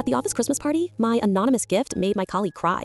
the office Christmas party, my anonymous gift made my colleague cry.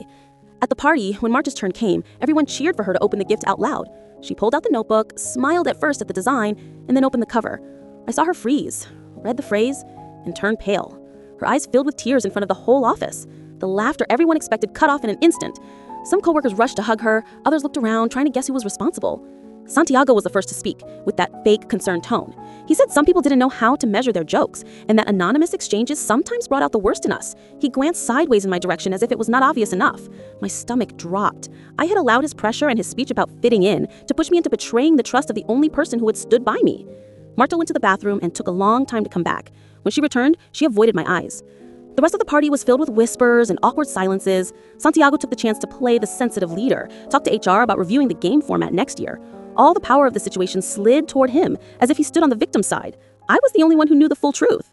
At the party, when Marta's turn came, everyone cheered for her to open the gift out loud. She pulled out the notebook, smiled at first at the design, and then opened the cover. I saw her freeze, read the phrase, and turn pale. Her eyes filled with tears in front of the whole office. The laughter everyone expected cut off in an instant. Some coworkers rushed to hug her, others looked around trying to guess who was responsible. Santiago was the first to speak, with that fake, concerned tone. He said some people didn't know how to measure their jokes, and that anonymous exchanges sometimes brought out the worst in us. He glanced sideways in my direction as if it was not obvious enough. My stomach dropped. I had allowed his pressure and his speech about fitting in to push me into betraying the trust of the only person who had stood by me. Marta went to the bathroom and took a long time to come back. When she returned, she avoided my eyes. The rest of the party was filled with whispers and awkward silences. Santiago took the chance to play the sensitive leader, talk to HR about reviewing the game format next year. All the power of the situation slid toward him, as if he stood on the victim's side. I was the only one who knew the full truth.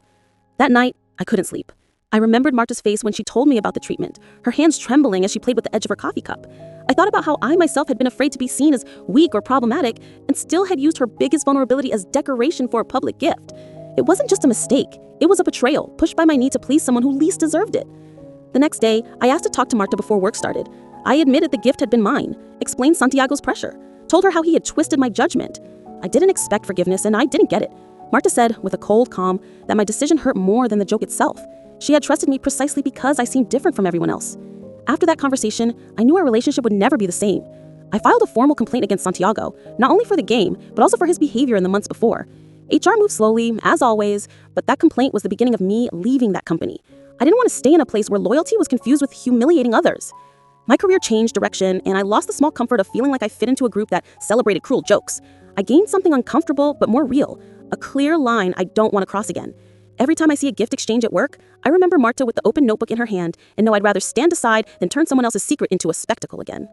That night, I couldn't sleep. I remembered Marta's face when she told me about the treatment, her hands trembling as she played with the edge of her coffee cup. I thought about how I myself had been afraid to be seen as weak or problematic, and still had used her biggest vulnerability as decoration for a public gift. It wasn't just a mistake. It was a betrayal, pushed by my need to please someone who least deserved it. The next day, I asked to talk to Marta before work started. I admitted the gift had been mine, explained Santiago's pressure, told her how he had twisted my judgment. I didn't expect forgiveness, and I didn't get it. Marta said, with a cold calm, that my decision hurt more than the joke itself. She had trusted me precisely because I seemed different from everyone else. After that conversation, I knew our relationship would never be the same. I filed a formal complaint against Santiago, not only for the game, but also for his behavior in the months before. HR moved slowly, as always, but that complaint was the beginning of me leaving that company. I didn't want to stay in a place where loyalty was confused with humiliating others. My career changed direction, and I lost the small comfort of feeling like I fit into a group that celebrated cruel jokes. I gained something uncomfortable but more real, a clear line I don't want to cross again. Every time I see a gift exchange at work, I remember Marta with the open notebook in her hand and know I'd rather stand aside than turn someone else's secret into a spectacle again.